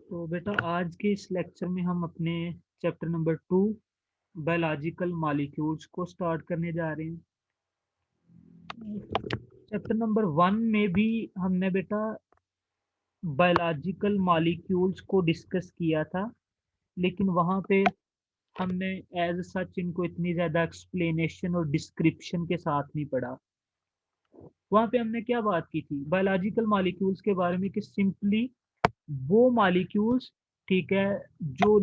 तो बेटा आज के इस लेक्चर में हम अपने चैप्टर नंबर 2 बायोलॉजिकल मॉलिक्यूल्स को स्टार्ट करने जा रहे हैं। चैप्टर नंबर 1 में भी हमने बेटा बायोलॉजिकल मॉलिक्यूल्स को डिस्कस किया था, लेकिन वहाँ पे हमने एज सच इनको इतनी ज़्यादा एक्सप्लेनेशन और डिस्क्रिप्शन के साथ नहीं पढ़ा। वहाँ पे हमने क्या बात की थी बायोलॉजिकल मॉलिक्यूल्स के बारे में कि सिंपली वो मॉलिक्यूल्स, ठीक है, जो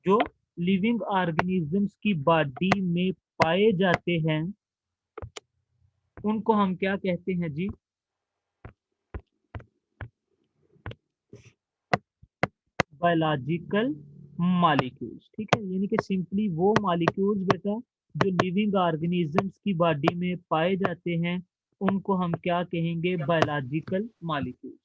जो लिविंग ऑर्गेनिजम्स की बॉडी में पाए जाते हैं, उनको हम क्या कहते हैं जी? Biological molecules. ठीक है, यानी कि सिंपली वो मॉलिक्यूल्स बेटा जो लिविंग ऑर्गेनिजम्स की बॉडी में पाए जाते हैं, उनको हम क्या कहेंगे? Biological molecules.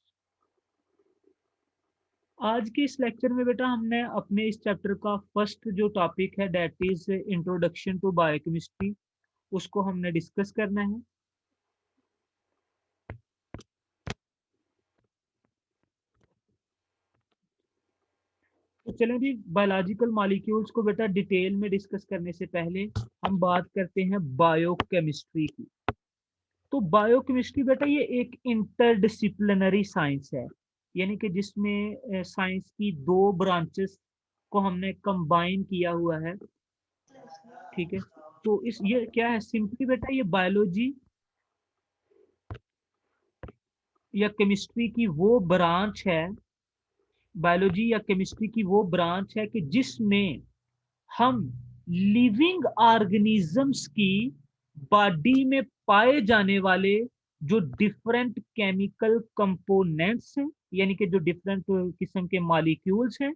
आज के इस लेक्चर में बेटा हमने अपने इस चैप्टर का फर्स्ट जो टॉपिक है that is introduction to biochemistry, उसको हमने डिस्कस करना है। तो चलें जी, बायोलॉजिकल मॉलिक्यूल्स को बेटा डिटेल में डिस्कस करने से पहले हम बात करते हैं बायोकेमिस्ट्री की। तो बायोकेमिस्ट्री बेटा ये एक इंटरडिसिप्लिनरी साइंस है, यानी कि जिसमें साइंस की दो ब्रांचेस को हमने कंबाइन किया हुआ है। ठीक है, तो इस ये क्या है सिंपली बेटा, ये बायोलॉजी या केमिस्ट्री की वो ब्रांच है, बायोलॉजी या केमिस्ट्री की वो ब्रांच है कि जिसमें हम लिविंग ऑर्गेनिजम्स की बॉडी में पाए जाने वाले जो डिफरेंट केमिकल कंपोनेंट्स हैं, यानी कि जो डिफरेंट किस्म के मॉलिक्यूल्स हैं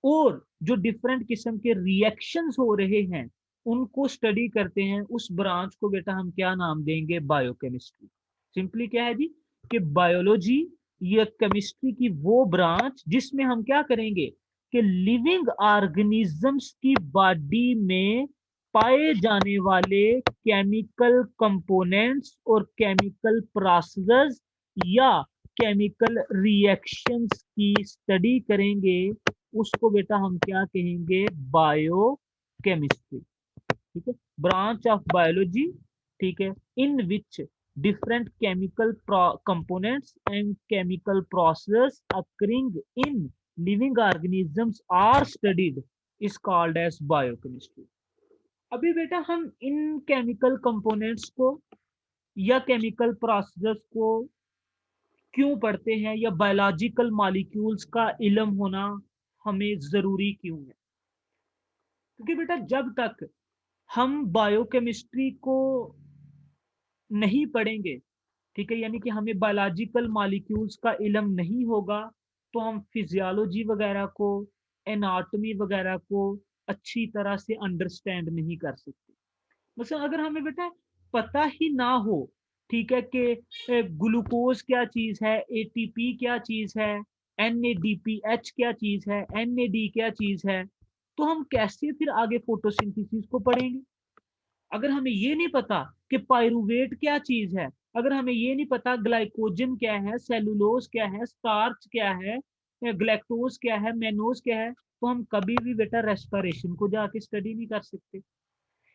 और जो डिफरेंट किस्म के रिएक्शंस हो रहे हैं, उनको स्टडी करते हैं। उस ब्रांच को बेटा हम क्या नाम देंगे? बायोकेमिस्ट्री। सिंपली क्या है जी कि बायोलॉजी या केमिस्ट्री की वो ब्रांच जिसमें हम क्या करेंगे कि लिविंग ऑर्गेनिजम्स की बॉडी में पाए जाने वाले केमिकल कंपोनेंट्स और केमिकल प्रोसेसेस या केमिकल रिएक्शंस की स्टडी करेंगे, उसको बेटा हम क्या कहेंगे? Biochemistry. ठीक है, ब्रांच ऑफ बायोलॉजी, ठीक है, in which different chemical components and chemical process occurring in living organisms are studied is called as biochemistry. अभी बेटा हम इन केमिकल कंपोनेंट्स को या केमिकल प्रोसेस को क्यों पढ़ते हैं, या बायोलॉजिकल मॉलिक्यूल्स का इल्म होना हमें जरूरी क्यों है? क्योंकि बेटा जब तक हम बायोकेमिस्ट्री को नहीं पढ़ेंगे, ठीक है, यानी कि हमें बायोलॉजिकल मॉलिक्यूल्स का इल्म नहीं होगा, तो हम फिजियोलॉजी वगैरह को, एनाटॉमी वगैरह को अच्छी तरह से अंडरस्टैंड नहीं कर सकते। मतलब अगर हमें बेटा पता ही ना हो, ठीक है, कि ग्लूकोज क्या चीज है, एटीपी क्या चीज है, एनएडीपीएच क्या चीज है, एनएडी क्या चीज है, तो हम कैसे फिर आगे फोटोसिंथेसिस को पढ़ेंगे? अगर हमें ये नहीं पता कि पायरुवेट क्या चीज है, अगर हमें ये नहीं पता ग्लाइकोजन क्या है, सेलुलोज क्या है, स्टार्च क्या है, ग्लैक्टोज क्या है, मेनोज क्या है, तो हम कभी भी बेटा रेस्पिरेशन को जाके स्टडी नहीं कर सकते।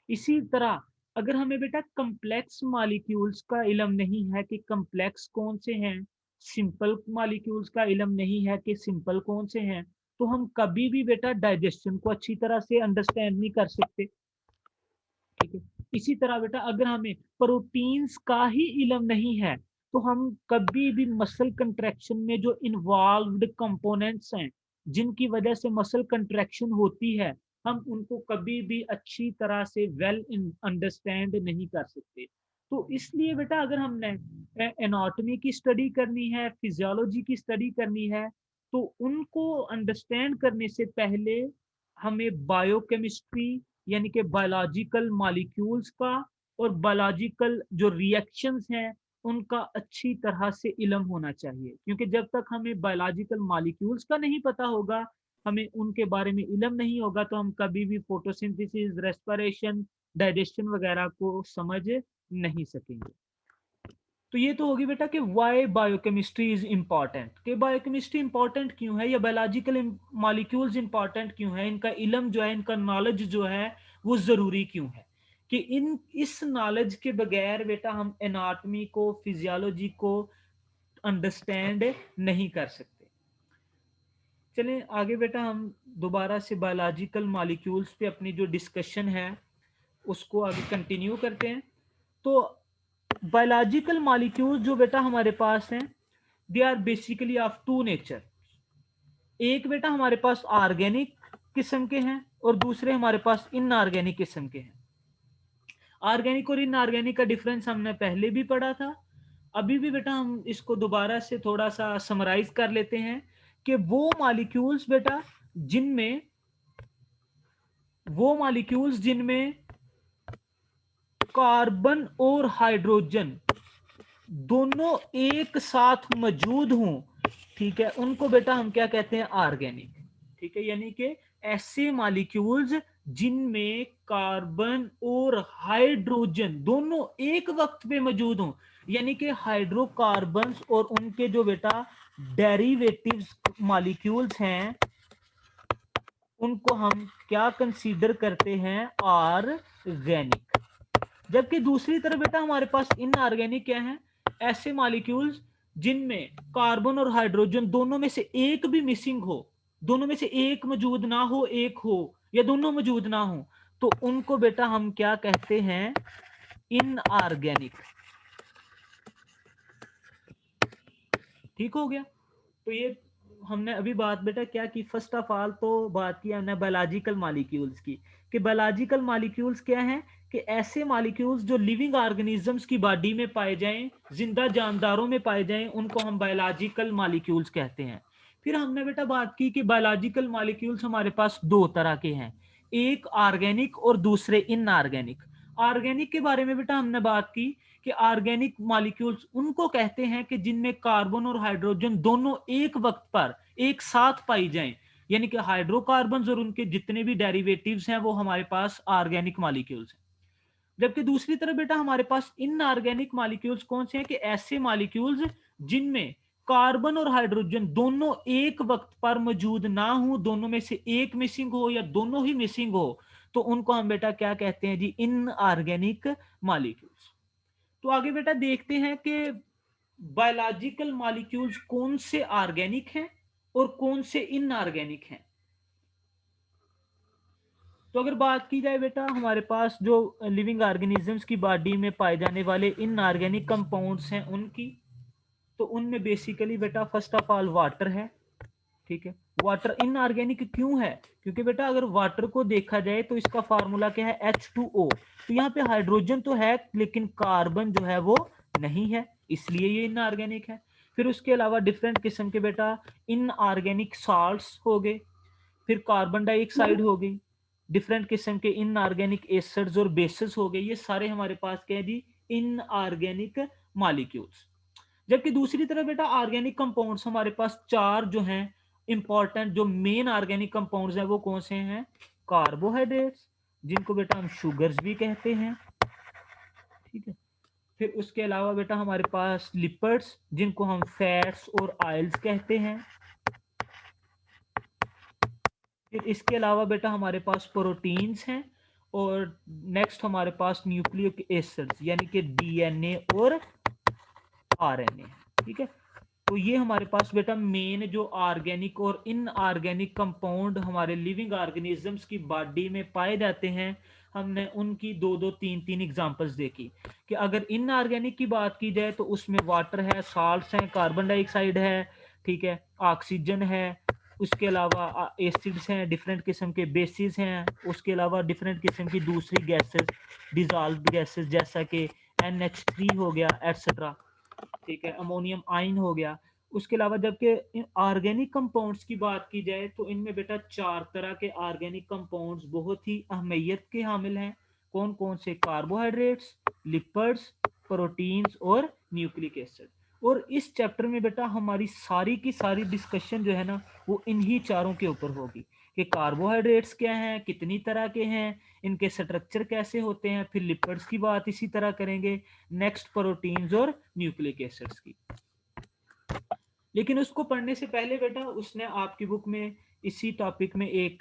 इसी तरह अगर हमें बेटा कम्प्लेक्स मॉलिक्यूल्स का इल्म नहीं है कि कम्प्लेक्स कौन से हैं, सिंपल मॉलिक्यूल्स का इल्म नहीं है कि सिंपल कौन से हैं, तो हम कभी भी बेटा डाइजेशन को अच्छी तरह से अंडरस्टैंड नहीं कर सकते। ठीक है, इसी तरह बेटा अगर हमें प्रोटीन्स का ही इल्म नहीं है, तो हम कभी भी मसल कंट्रैक्शन में जो इन्वॉल्व्ड कंपोनेंट्स हैं, जिनकी वजह से मसल कंट्रैक्शन होती है, हम उनको कभी भी अच्छी तरह से वेल अंडरस्टैंड नहीं कर सकते। तो इसलिए बेटा अगर हमने एनाटॉमी की स्टडी करनी है, फिजियोलॉजी की स्टडी करनी है, तो उनको अंडरस्टैंड करने से पहले हमें बायोकेमिस्ट्री यानी कि बायोलॉजिकल मॉलिक्यूल्स का और बायोलॉजिकल जो रिएक्शंस हैं उनका अच्छी तरह से इल्म होना चाहिए। क्योंकि जब तक हमें बायोलॉजिकल मॉलिक्यूल्स का नहीं पता होगा, हमें उनके बारे में इल्म नहीं होगा, तो हम कभी भी फोटोसिंथेसिस, रेस्पिरेशन, डाइजेशन वगैरह को समझ नहीं सकेंगे। तो ये तो होगी बेटा कि वाई बायोकेमिस्ट्री इज इंपॉर्टेंट, कि बायोकेमिस्ट्री इंपॉर्टेंट क्यों है या बायोलॉजिकल मॉलिक्यूल्स इंपॉर्टेंट क्यों है, इनका इल्म जो है, इनका नॉलेज जो है वो जरूरी क्यों है, कि इन इस नॉलेज के बगैर बेटा हम एनाटॉमी को, फिजियोलॉजी को अंडरस्टैंड नहीं कर सकते। चलें आगे बेटा, हम दोबारा से बायोलॉजिकल मॉलिक्यूल्स पे अपनी जो डिस्कशन है उसको आगे कंटिन्यू करते हैं। तो बायोलॉजिकल मॉलिक्यूल जो बेटा हमारे पास हैं, they are basically of two nature. एक बेटा हमारे पास ऑर्गेनिक किस्म के हैं और दूसरे हमारे पास इनऑर्गेनिक किस्म के हैं। ऑर्गेनिक और इनऑर्गेनिक का डिफरेंस हमने पहले भी पढ़ा था, अभी भी बेटा हम इसको दोबारा से थोड़ा सा समराइज कर लेते हैं कि वो मॉलिक्यूल्स जिनमें कार्बन और हाइड्रोजन दोनों एक साथ मौजूद हों, ठीक है, उनको बेटा हम क्या कहते हैं, ऑर्गेनिक। ठीक है, यानी कि ऐसे मॉलिक्यूल्स जिनमें कार्बन और हाइड्रोजन दोनों एक वक्त पे मौजूद हों, यानी कि हाइड्रोकार्बन्स और उनके जो बेटा डेरिवेटिव्स मॉलिक्यूल्स हैं उनको हम क्या कंसीडर करते हैं, ऑर्गेनिक। जबकि दूसरी तरफ बेटा हमारे पास इनऑर्गेनिक क्या है, ऐसे मॉलिक्यूल्स जिनमें कार्बन और हाइड्रोजन दोनों में से एक भी मिसिंग हो, दोनों में से एक मौजूद ना हो, एक हो या दोनों मौजूद ना हो, तो उनको बेटा हम क्या कहते हैं, इनऑर्गेनिक। ठीक हो गया। तो ये हमने अभी बात बेटा क्या की, फर्स्ट ऑफ ऑल तो बात की हमने बायोलॉजिकल मॉलिक्यूल्स की, कि बायोलॉजिकल मॉलिक्यूल्स क्या हैं, कि ऐसे मॉलिक्यूल्स जो लिविंग ऑर्गेनिजम्स की बॉडी में पाए जाएं, जिंदा जानदारों में पाए जाएं, उनको हम बायोलॉजिकल मॉलिक्यूल्स कहते हैं। फिर हमने बेटा बात की कि बायोलॉजिकल मॉलिक्यूल्स हमारे पास दो तरह के हैं, एक ऑर्गेनिक और दूसरे इनऑर्गेनिक। ऑर्गेनिक के बारे में बेटा हमने बात की कि ऑर्गेनिक मॉलिक्यूल्स उनको कहते हैं कि जिनमें कार्बन और हाइड्रोजन दोनों एक वक्त पर एक साथ पाई जाएं, यानी कि हाइड्रोकार्बन और उनके जितने भी डेरिवेटिव्स हैं वो हमारे पास ऑर्गेनिक मॉलिक्यूल्स हैं। जबकि दूसरी तरफ बेटा हमारे पास इनऑर्गेनिक मॉलिक्यूल्स कौन से हैं, कि ऐसे मॉलिक्यूल्स जिनमें कार्बन और हाइड्रोजन दोनों एक वक्त पर मौजूद ना हो, दोनों में से एक मिसिंग हो या दोनों ही मिसिंग हो, तो उनको हम बेटा क्या कहते हैं जी, इनऑर्गेनिक मॉलिक्यूल्स। तो आगे बेटा देखते हैं कि बायोलॉजिकल मॉलिक्यूल्स कौन से ऑर्गेनिक हैं और कौन से इनऑर्गेनिक हैं। तो अगर बात की जाए बेटा हमारे पास जो लिविंग ऑर्गेनिजम्स की बॉडी में पाए जाने वाले इनऑर्गेनिक कंपाउंड्स हैं उनकी, तो उनमें बेसिकली बेटा फर्स्ट ऑफ ऑल वाटर है। ठीक है, वाटर इनऑर्गेनिक क्यों है, क्योंकि बेटा अगर वाटर को देखा जाए तो इसका फार्मूला क्या है, H2O। तो यहाँ पे हाइड्रोजन तो है लेकिन कार्बन जो है वो नहीं है, इसलिए ये इनऑर्गेनिक है। फिर उसके अलावा डिफरेंट किस्म के बेटा इनऑर्गेनिक साल्ट्स हो गए, फिर कार्बन डाइऑक्साइड हो गई, डिफरेंट किस्म के इनऑर्गेनिक एसिड्स और बेसिस हो गए, ये सारे हमारे पास क्या है जी, इनऑर्गेनिक मॉलिक्यूल्स। जबकि दूसरी तरफ बेटा ऑर्गेनिक कंपाउंड्स हमारे पास चार जो हैं इंपॉर्टेंट, जो मेन ऑर्गेनिक कंपाउंड्स हैं वो कौन से हैं, कार्बोहाइड्रेट्स जिनको बेटा हम शुगर्स भी कहते हैं। ठीक है, फिर उसके अलावा बेटा हमारे पास लिपिड्स जिनको हम फैट्स और ऑयल्स कहते हैं। फिर इसके अलावा बेटा हमारे पास प्रोटीन्स हैं, और नेक्स्ट हमारे पास न्यूक्लिक एसिड्स यानी कि डीएनए और आरएनए। ठीक है, तो ये हमारे पास बेटा मेन जो ऑर्गेनिक और इनऑर्गेनिक कंपाउंड हमारे लिविंग ऑर्गेनिजम्स की बॉडी में पाए जाते हैं, हमने उनकी दो दो तीन तीन एग्जांपल्स देखी। कि अगर इनऑर्गेनिक की बात की जाए तो उसमें वाटर है, साल्ट्स हैं, कार्बन डाइऑक्साइड है, ठीक है, ऑक्सीजन है, उसके अलावा एसिड्स हैं, डिफरेंट किस्म के बेसिस हैं, उसके अलावा डिफरेंट किस्म की दूसरी गैसेस, डिजॉल्व गैसेस जैसा कि NH3 हो गया एटसेट्रा। ठीक है, अमोनियम आयन हो गया। उसके अलावा जबकि ऑर्गेनिक कंपाउंड्स की बात की जाए तो इनमें बेटा चार तरह के ऑर्गेनिक कंपाउंड्स बहुत ही अहमियत के हामिल हैं। कौन कौन से, कार्बोहाइड्रेट्स, लिपिड्स, प्रोटीन्स और न्यूक्लिक एसिड। और इस चैप्टर में बेटा हमारी सारी की सारी डिस्कशन जो है ना वो इन्हीं चारों के ऊपर होगी। कि कार्बोहाइड्रेट्स क्या हैं, कितनी तरह के हैं, इनके स्ट्रक्चर कैसे होते हैं। फिर लिपिड्स की बात इसी तरह करेंगे, नेक्स्ट प्रोटीन्स और न्यूक्लिक एसिड्स की। लेकिन उसको पढ़ने से पहले बेटा उसने आपकी बुक में इसी टॉपिक में एक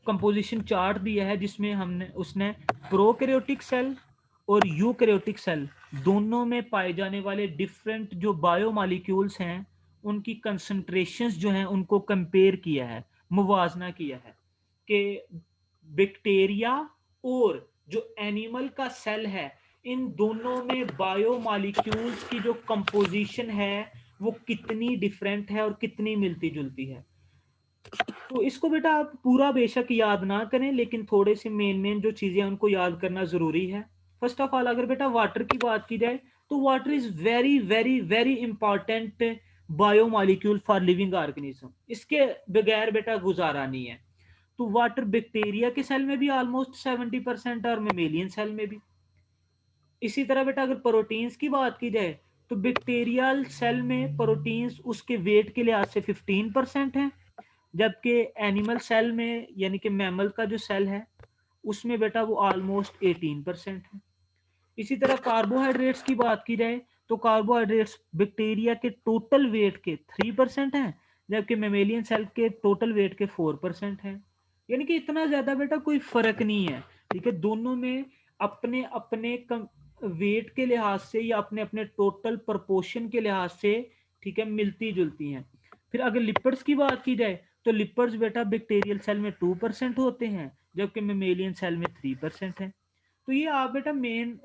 कंपोजिशन चार्ट दिया है, जिसमें उसने प्रोकैरियोटिक सेल और यूकैरियोटिक सेल दोनों में पाए जाने वाले डिफरेंट जो बायोमॉलिक्यूल्स हैं उनकी कंसंट्रेशंस जो हैं उनको कंपेयर किया है, मुवाजना किया है कि बैक्टीरिया और जो एनिमल का सेल है इन दोनों में बायोमॉलिक्यूल्स की जो कंपोजिशन है वो कितनी डिफरेंट है और कितनी मिलती जुलती है। तो इसको बेटा आप पूरा बेशक याद ना करें, लेकिन थोड़े से मेन जो चीजें उनको याद करना जरूरी है। फर्स्ट ऑफ ऑल अगर बेटा वाटर की बात की जाए तो water is very very very important biomolecule for living organism, इसके बगैर बेटा गुजारा नहीं है। तो वाटर बैक्टीरिया के सेल में भी ऑलमोस्ट 70% और मेमेलियन सेल में भी। इसी तरह बेटा अगर प्रोटीन्स की बात की जाए तो बैक्टीरियल सेल में प्रोटीन्स उसके वेट के लिहाज से 15% है, जबकि एनिमल सेल में यानी कि मैमल का जो सेल है उसमें बेटा वो ऑलमोस्ट 18% है। इसी तरह कार्बोहाइड्रेट्स की बात की जाए तो कार्बोहाइड्रेट्स बैक्टीरिया के टोटल वेट के 3% हैं, जबकि मेमेलियन सेल के टोटल वेट के 4% हैं। यानी कि इतना ज्यादा बेटा कोई फर्क नहीं है। ठीक है, दोनों में अपने अपने वेट के लिहाज से या अपने अपने टोटल प्रपोर्शन के लिहाज से ठीक है मिलती जुलती हैं। फिर अगर लिपिड्स की बात की जाए तो लिपिड्स बेटा बैक्टीरियल सेल में 2% होते हैं, जबकि मेमेलियन सेल में 3% है। तो ये आप बेटा मेन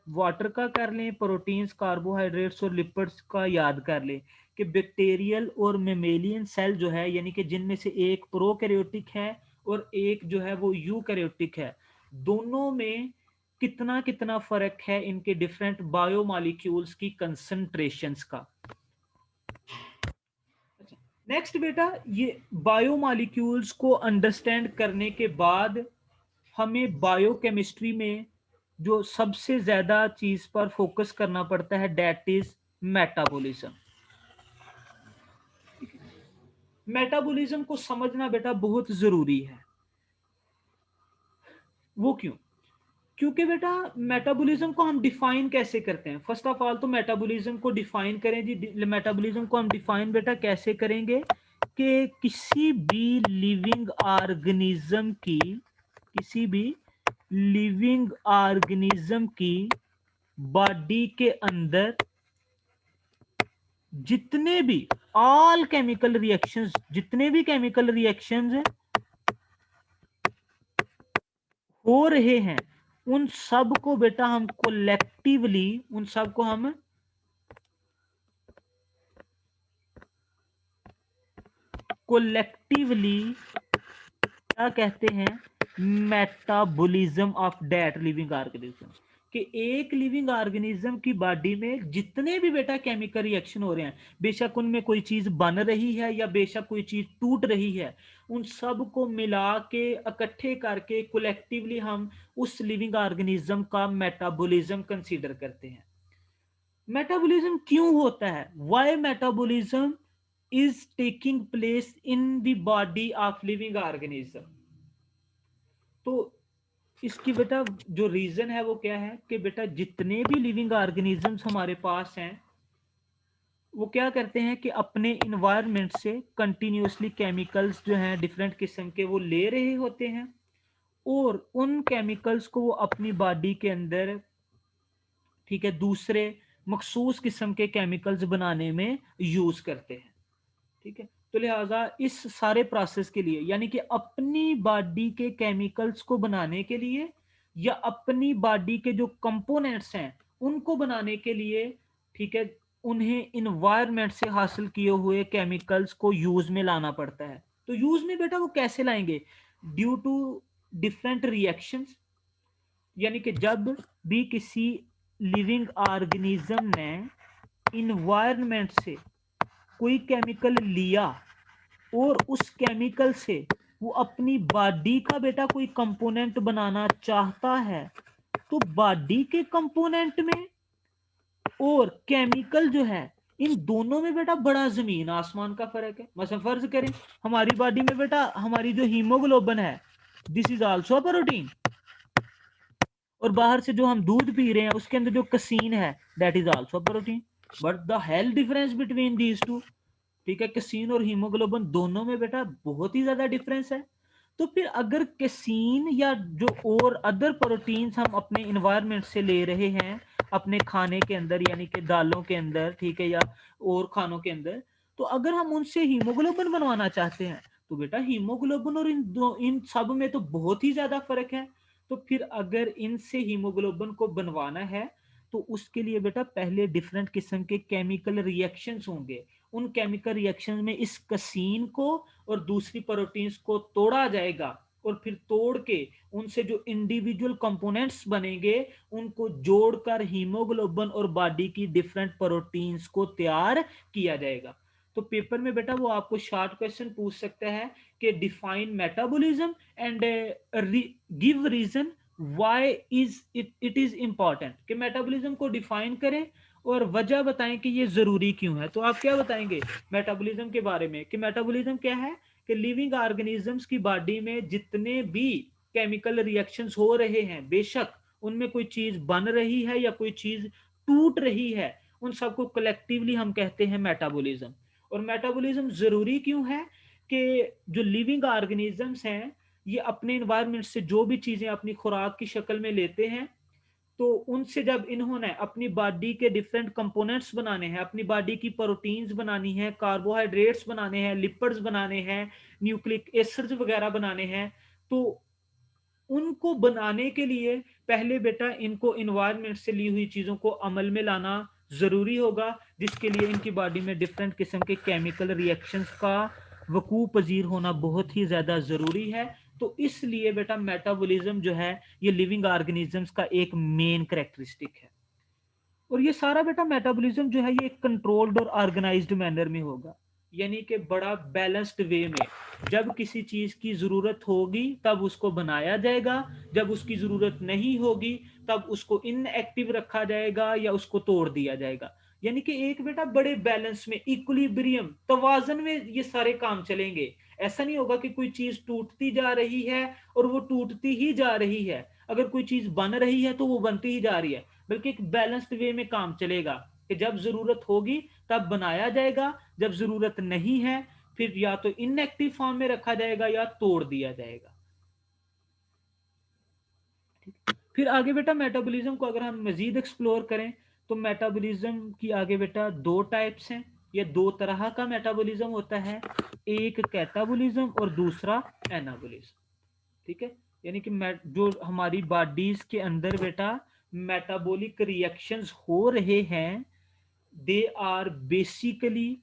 वाटर का कर लें, प्रोटीन्स, कार्बोहाइड्रेट्स और लिपिड्स का याद कर लें कि बैक्टीरियल और मेमेलियन सेल जो है यानी कि जिनमें से एक प्रोकैरियोटिक है और एक जो है वो यूकैरियोटिक है, दोनों में कितना कितना फर्क है इनके डिफरेंट बायोमॉलिक्यूल्स की कंसंट्रेशंस का। नेक्स्ट बेटा ये बायोमॉलिक्यूल्स को अंडरस्टैंड करने के बाद हमें बायोकेमिस्ट्री में जो सबसे ज्यादा चीज पर फोकस करना पड़ता है दैट इज मेटाबॉलिज्म। मेटाबॉलिज्म को समझना बेटा बहुत जरूरी है। वो क्यों? क्योंकि बेटा मेटाबॉलिज्म को हम डिफाइन कैसे करते हैं? फर्स्ट ऑफ ऑल तो मेटाबॉलिज्म को डिफाइन करें जी। मेटाबॉलिज्म को हम डिफाइन बेटा कैसे करेंगे कि किसी भी लिविंग ऑर्गेनिज्म की बॉडी के अंदर जितने भी केमिकल रिएक्शंस हो रहे हैं उन सब को बेटा हम कोलेक्टिवली क्या कहते हैं? Metabolism of that living organism. कि एक लिविंग ऑर्गेनिज्म की बॉडी में जितने भी बेटा केमिकल रिएक्शन हो रहे हैं, बेशक उनमें कोई चीज बन रही है या बेशक कोई चीज टूट रही है, उन सब को मिला के इकट्ठे करके कलेक्टिवली हम उस लिविंग ऑर्गेनिज्म का मेटाबॉलिज्म कंसीडर करते हैं। मेटाबॉलिज्म क्यों होता है? Why metabolism is taking place in the body of living organism? तो इसकी बेटा जो रीजन है वो क्या है कि बेटा जितने भी लिविंग ऑर्गेनिजम्स हमारे पास हैं वो क्या करते हैं कि अपने इन्वायरमेंट से कंटिन्यूसली केमिकल्स जो हैं डिफरेंट किस्म के वो ले रहे होते हैं और उन केमिकल्स को वो अपनी बॉडी के अंदर ठीक है दूसरे मखसूस किस्म के केमिकल्स बनाने में यूज करते हैं। ठीक है, तो लिहाजा इस सारे प्रोसेस के लिए यानी कि अपनी बॉडी के केमिकल्स को बनाने के लिए या अपनी बॉडी के जो कंपोनेंट्स हैं उनको बनाने के लिए ठीक है उन्हें इन्वायरमेंट से हासिल किए हुए केमिकल्स को यूज में लाना पड़ता है। तो यूज में बेटा वो कैसे लाएंगे? Due to different reactions. यानी कि जब भी किसी लिविंग ऑर्गेनिज्म ने इन्वायरमेंट से कोई केमिकल लिया और उस केमिकल से वो अपनी बॉडी का बेटा कोई कंपोनेंट बनाना चाहता है, तो बॉडी के कंपोनेंट में और केमिकल जो है इन दोनों में बेटा बड़ा जमीन आसमान का फर्क है। मतलब फर्ज करें हमारी बॉडी में बेटा हमारी जो हीमोग्लोबिन है, दिस इज आल्सो प्रोटीन, और बाहर से जो हम दूध पी रहे हैं उसके अंदर जो कसीन है that is also protein. But the health difference between these two, ठीक है, कैसीन और हीमोग्लोबिन दोनों में बेटा बहुत ही ज्यादा डिफरेंस है। तो फिर अगर कैसीन या जो और अदर प्रोटीन्स हम अपने इन्वायरमेंट से ले रहे हैं अपने खाने के अंदर, यानी कि दालों के अंदर, ठीक है, या और खानों के अंदर, तो अगर हम उनसे हीमोग्लोबिन बनवाना चाहते हैं तो बेटा हीमोग्लोबिन और इन सब में तो बहुत ही ज्यादा फर्क है। तो फिर अगर इनसे हीमोग्लोबिन को बनवाना है तो उसके लिए बेटा पहले डिफरेंट किस्म के केमिकल रिएक्शंस होंगे। उन केमिकल रिएक्शन में इस कसीन को और दूसरी प्रोटीन्स को तोड़ा जाएगा, और फिर तोड़ के उनसे जो इंडिविजुअल कंपोनेंट्स बनेंगे उनको जोड़कर हीमोग्लोबिन और बॉडी की डिफरेंट प्रोटीन्स को तैयार किया जाएगा। तो पेपर में बेटा वो आपको शॉर्ट क्वेश्चन पूछ सकता है कि define metabolism and give reason why is it is important, कि मेटाबॉलिज्म को डिफाइन करें और वजह बताएं कि ये जरूरी क्यों है। तो आप क्या बताएंगे मेटाबॉलिज्म के बारे में, कि मेटाबॉलिज्म क्या है, कि लिविंग ऑर्गेनिजम्स की बॉडी में जितने भी केमिकल रिएक्शंस हो रहे हैं, बेशक उनमें कोई चीज बन रही है या कोई चीज टूट रही है, उन सबको कलेक्टिवली हम कहते हैं मेटाबॉलिज्म। और मेटाबॉलिज्म जरूरी क्यों है, कि जो लिविंग ऑर्गेनिजम्स हैं ये अपने इन्वायरमेंट से जो भी चीजें अपनी खुराक की शक्ल में लेते हैं, तो उनसे जब इन्होंने अपनी बॉडी के डिफरेंट कंपोनेंट्स बनाने हैं, अपनी बॉडी की प्रोटीन्स बनानी है, कार्बोहाइड्रेट्स बनाने हैं, लिपिड्स बनाने हैं, न्यूक्लिक एसिड्स वगैरह बनाने हैं, तो उनको बनाने के लिए पहले बेटा इनको इन्वायरमेंट से ली हुई चीजों को अमल में लाना जरूरी होगा, जिसके लिए इनकी बॉडी में डिफरेंट किस्म के केमिकल रिएक्शंस का वकू पजीर होना बहुत ही ज्यादा जरूरी है। तो इसलिए बेटा मेटाबॉलिज्म जो है ये लिविंग ऑर्गेनिजम्स का एक मेन करेक्टरिस्टिक है। और ये सारा बेटा मेटाबॉलिज्म जो है ये कंट्रोल्ड और ऑर्गेनाइज्ड मैनर में होगा, यानी कि बड़ा बैलेंस्ड वे में। जब किसी चीज की जरूरत होगी तब उसको बनाया जाएगा, जब उसकी जरूरत नहीं होगी तब उसको इनएक्टिव रखा जाएगा या उसको तोड़ दिया जाएगा। यानी कि एक बेटा बड़े बैलेंस में, इक्विलिब्रियम, तवाजन में ये सारे काम चलेंगे। ऐसा नहीं होगा कि कोई चीज टूटती जा रही है और वो टूटती ही जा रही है, अगर कोई चीज बन रही है तो वो बनती ही जा रही है, बल्कि एक बैलेंस्ड वे में काम चलेगा कि जब जरूरत होगी तब बनाया जाएगा, जब जरूरत नहीं है फिर या तो इनएक्टिव फॉर्म में रखा जाएगा या तोड़ दिया जाएगा। फिर आगे बेटा मेटाबॉलिज्म को अगर हम मजीद एक्सप्लोर करें तो मेटाबॉलिज्म की आगे बेटा दो टाइप्स हैं, या दो तरह का मेटाबॉलिज्म होता है, एक कैटाबॉलिज्म और दूसरा एनाबॉलिज्म। ठीक है, यानी कि जो हमारी बॉडीज के अंदर बेटा मेटाबॉलिक रिएक्शंस हो रहे हैं, they are basically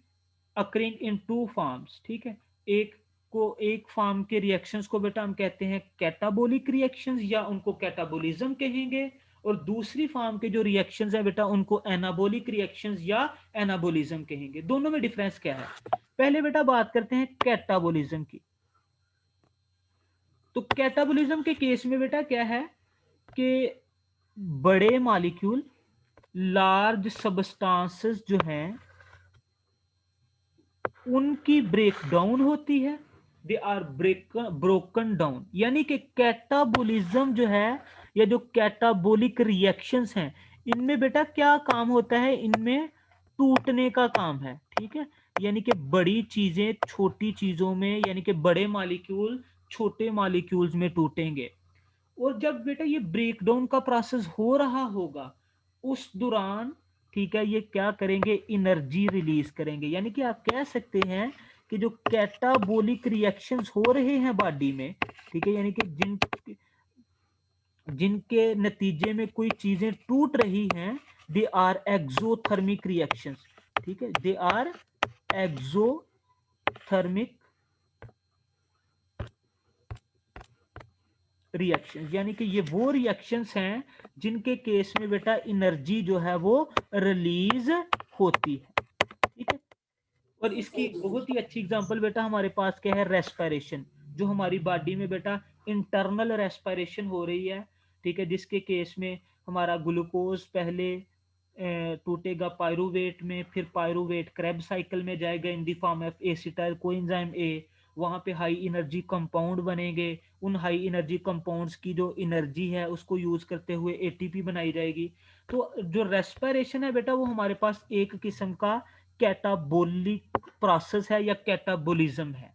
occurring in two forms. ठीक है, एक एक फॉर्म के रिएक्शंस को बेटा हम कहते हैं कैटाबोलिक रिएक्शंस या उनको कैटाबोलिज्म कहेंगे, और दूसरी फॉर्म के जो रिएक्शंस है बेटा उनको एनाबोलिक रिएक्शंस या एनाबोलिज्म कहेंगे। दोनों में डिफरेंस क्या है, पहले बेटा बात करते हैं कैटाबोलिज्म की। तो कैटाबोलिज्म के केस में बेटा क्या है कि बड़े मॉलिक्यूल, लार्ज सबस्टांसेस जो हैं उनकी ब्रेक डाउन होती है, दे आर ब्रोकन डाउन। यानी कि कैटाबोलिज्म जो है या जो कैटाबोलिक रिएक्शंस हैं इनमें बेटा क्या काम होता है, इनमें टूटने का काम है। ठीक है, यानी कि बड़ी चीजें छोटी चीजों में, यानी कि बड़े मॉलिक्यूल छोटे मॉलिक्यूल्स में टूटेंगे। और जब बेटा ये ब्रेकडाउन का प्रोसेस हो रहा होगा उस दौरान, ठीक है, ये क्या करेंगे, एनर्जी रिलीज करेंगे। यानी कि आप कह सकते हैं कि जो कैटाबोलिक रिएक्शंस हो रहे हैं बॉडी में, ठीक है, यानी कि जिनके नतीजे में कोई चीजें टूट रही हैं, दे आर एक्सोथर्मिक रिएक्शंस। ठीक है, दे आर एक्सोथर्मिक रिएक्शन, यानी कि ये वो रिएक्शंस हैं जिनके केस में बेटा एनर्जी जो है वो रिलीज होती है। ठीक है, और इसकी बहुत ही अच्छी एग्जांपल बेटा हमारे पास क्या है, रेस्पिरेशन। जो हमारी बॉडी में बेटा इंटरनल रेस्पिरेशन हो रही है, ठीक है, जिसके केस में हमारा ग्लूकोज पहले टूटेगा पायरुवेट में, फिर पायरुवेट क्रेब साइकिल में जाएगा in the form of acetyl coenzyme A, वहां पे हाई एनर्जी कंपाउंड बनेंगे, उन हाई एनर्जी कंपाउंड्स की जो एनर्जी है उसको यूज करते हुए एटीपी बनाई जाएगी। तो जो रेस्पिरेशन है बेटा वो हमारे पास एक किस्म का कैटाबोलिक प्रोसेस है या कैटाबोलिज्म है।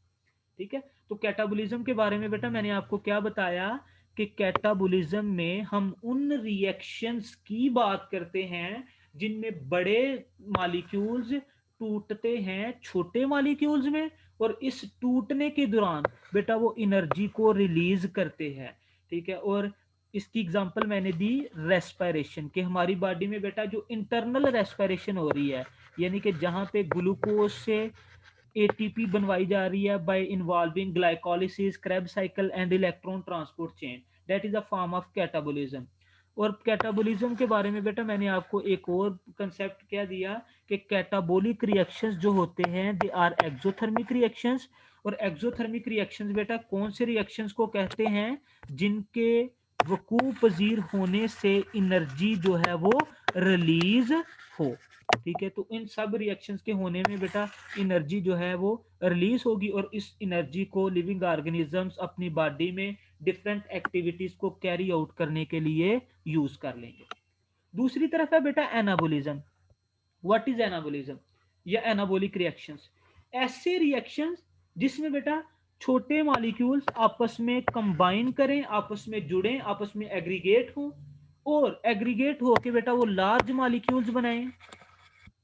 ठीक है, तो कैटाबोलिज्म के बारे में बेटा मैंने आपको क्या बताया कि कैटाबोलिज्म में हम उन रिएक्शंस की बात करते हैं जिनमें बड़े मॉलिक्यूल्स टूटते हैं छोटे मॉलिक्यूल्स में, और इस टूटने के दौरान बेटा वो एनर्जी को रिलीज करते हैं। ठीक है, और इसकी एग्जांपल मैंने दी रेस्पिरेशन के, हमारी बॉडी में बेटा जो इंटरनल रेस्पिरेशन हो रही है, यानी कि जहां पे ग्लूकोज से एटीपी बनवाई जा रही है bye involving glycolysis Krebs cycle and electron transport chain, that is a form of catabolism. और कैटाबोलिज्म के बारे में बेटा मैंने आपको एक और कंसेप्ट क्या दिया कि कैटाबोलिक रिएक्शंस जो होते हैं दे आर एक्सोथर्मिक रिएक्शंस। और एक्सोथर्मिक रिएक्शंस बेटा कौन से रिएक्शंस को कहते हैं, जिनके वकूअ पजीर होने से एनर्जी जो है वो रिलीज हो। ठीक है, तो इन सब रिएक्शंस के होने में बेटा एनर्जी जो है वो रिलीज होगी, और इस एनर्जी को लिविंग ऑर्गेनिजम्स अपनी बॉडी में डिफरेंट एक्टिविटीज को कैरी आउट करने के लिए यूज कर लेंगे। दूसरी तरफ है बेटा एनाबोलिज्म। व्हाट इज एनाबोलिज्म या एनाबोलिक रिएक्शंस? ऐसे रिएक्शंस जिसमें बेटा छोटे मॉलिक्यूल्स आपस में कंबाइन करें, आपस में जुड़ें, आपस में एग्रीगेट हों, और एग्रीगेट होके बेटा वो लार्ज मॉलिक्यूल्स बनाएं।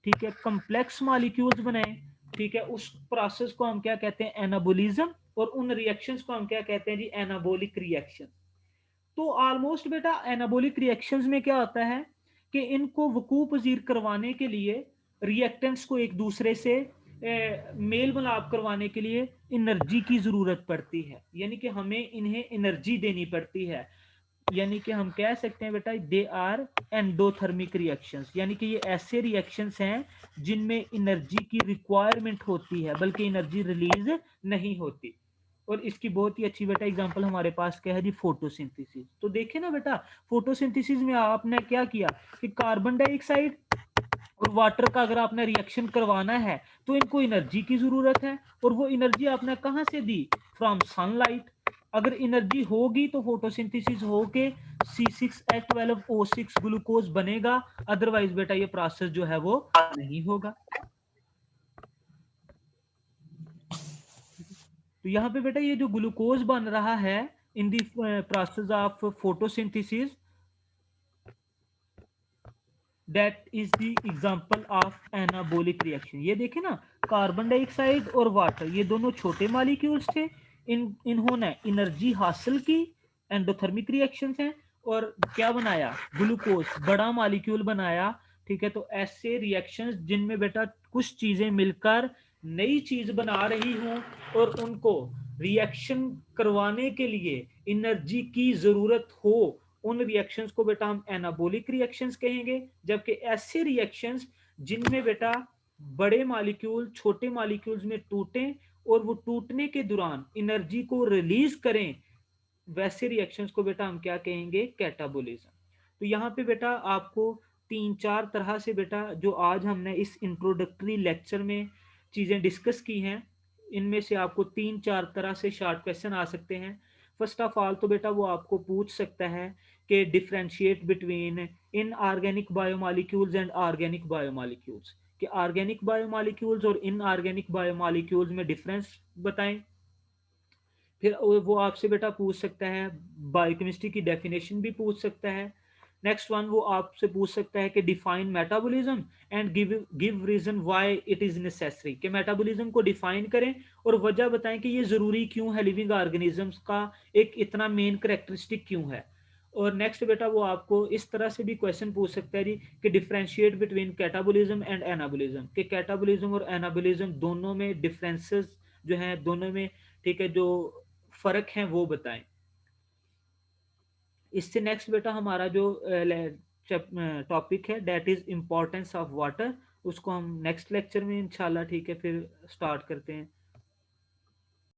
ठीक है, कॉम्प्लेक्स मॉलिक्यूल्स बनाएं। ठीक है, उस प्रोसेस को हम क्या कहते हैं, एनाबोलिज्म। और उन रिएक्शंस को हम क्या कहते हैं जी, एनाबोलिक रिएक्शन। तो ऑलमोस्ट बेटा एनाबोलिक रिएक्शंस में क्या होता है कि इनको वकूअ पजीर करवाने के लिए रिएक्टेंट्स को एक दूसरे से मेल मिलाप करवाने के लिए एनर्जी की जरूरत पड़ती है, यानी कि हमें इन्हें एनर्जी देनी पड़ती है। यानी कि हम कह सकते हैं बेटा दे आर एंडोथर्मिक रिएक्शंस, यानी कि ये ऐसे रिएक्शंस हैं जिनमें एनर्जी की रिक्वायरमेंट होती है बल्कि एनर्जी रिलीज नहीं होती। और इसकी बहुत ही अच्छी बेटा एग्जांपल हमारे पास क्या है जी, फोटोसिंथेसिस। तो देखिए ना बेटा, फोटोसिंथेसिस में आपने क्या किया कि कार्बन डाइऑक्साइड और वाटर का अगर आपने रिएक्शन करवाना है तो इनको एनर्जी की जरूरत है, और वो एनर्जी आपने कहां से दी, फ्रॉम सनलाइट। अगर एनर्जी होगी तो फोटोसिंथेसिस होके C6H12O6 ग्लूकोज बनेगा, अदरवाइज बेटा ये प्रोसेस जो है वो नहीं होगा। तो यहाँ पे बेटा ये जो ग्लूकोज बन रहा है in the process of photosynthesis, that is the example of anabolic reaction. ये देखे ना, कार्बन डाइऑक्साइड और वाटर ये दोनों छोटे मॉलिक्यूल्स थे, इन्होंने एनर्जी हासिल की, एंडोथर्मिक रिएक्शंस हैं, और क्या बनाया, ग्लूकोज बड़ा मॉलिक्यूल बनाया। ठीक है, तो ऐसे रिएक्शंस जिनमें बेटा कुछ चीजें मिलकर नई चीज बना रही हों और उनको रिएक्शन करवाने के लिए एनर्जी की जरूरत हो, उन रिएक्शंस को बेटा हम एनाबोलिक रिएक्शंस कहेंगे। जबकि ऐसे रिएक्शंस जिनमें बेटा बड़े मॉलिक्यूल छोटे मॉलिक्यूल्स में टूटें और वो टूटने के दौरान एनर्जी को रिलीज करें, वैसे रिएक्शंस को बेटा हम क्या कहेंगे, कैटाबोलिज्म। तो यहाँ पे बेटा आपको तीन चार तरह से बेटा जो आज हमने इस इंट्रोडक्टरी लेक्चर में चीजें डिस्कस की हैं, इनमें से आपको तीन चार तरह से शॉर्ट क्वेश्चन आ सकते हैं। फर्स्ट ऑफ ऑल तो बेटा वो आपको पूछ सकता है कि differentiate between inorganic biomolecules and organic biomolecules, कि ऑर्गेनिक बायोमॉलिक्यूल्स और इनऑर्गेनिक बायोमॉलिक्यूल्स में डिफरेंस बताएं। फिर वो आपसे बेटा पूछ सकता है, बायोकेमिस्ट्री की डेफिनेशन भी पूछ सकता है। नेक्स्ट वन वो आपसे पूछ सकता है कि define metabolism and give reason why it is necessary, कि मेटाबॉलिज्म को डिफाइन करें और वजह बताएं कि ये जरूरी क्यों है, लिविंग ऑर्गेनिजम्स का एक इतना मेन करेक्टरिस्टिक क्यों है। और नेक्स्ट बेटा वो आपको इस तरह से भी क्वेश्चन पूछ सकता है जी कि differentiate between catabolism and anabolism, कि कैटाबोलिज्म और एनाबोलिज्म दोनों में डिफरेंसेस जो हैं दोनों में, ठीक है, जो फर्क है वो बताएं। इससे नेक्स्ट बेटा हमारा जो टॉपिक है that is importance of water, उसको हम नेक्स्ट लेक्चर में इंशाल्लाह ठीक है फिर स्टार्ट करते हैं।